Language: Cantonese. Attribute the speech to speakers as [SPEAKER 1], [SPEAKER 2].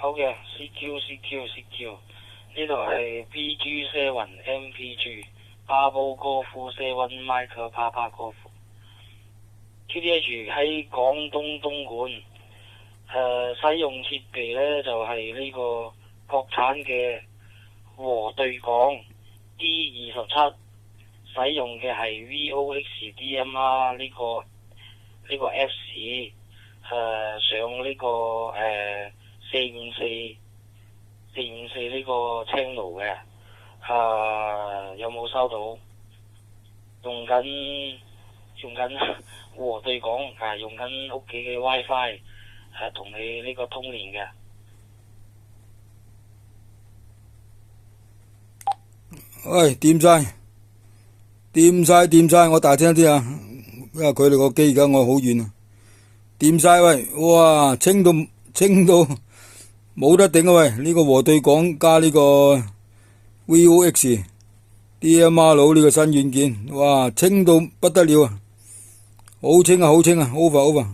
[SPEAKER 1] 好嘅 CQ，呢度係 BG7 MPG 巴布哥夫7 Mike Papa 哥夫 QTH 喺廣東東莞，使用設備呢就係呢個國產嘅和對講 D27，使用嘅係 VOX DMR 呢個 F 上呢個454呢個 channel 嘅，有冇收到？用緊和對講，用緊屋企嘅 WiFi， 同你呢個通聯嘅。
[SPEAKER 2] 喂，掂晒，我大聲啲啊！因為佢哋個機而家我好遠啊，掂晒喂，哇，清到冇得頂啊喂！呢個和對講加呢個 VOX DMR 呢個新軟件，哇，清到不得了啊！好清啊 ，over。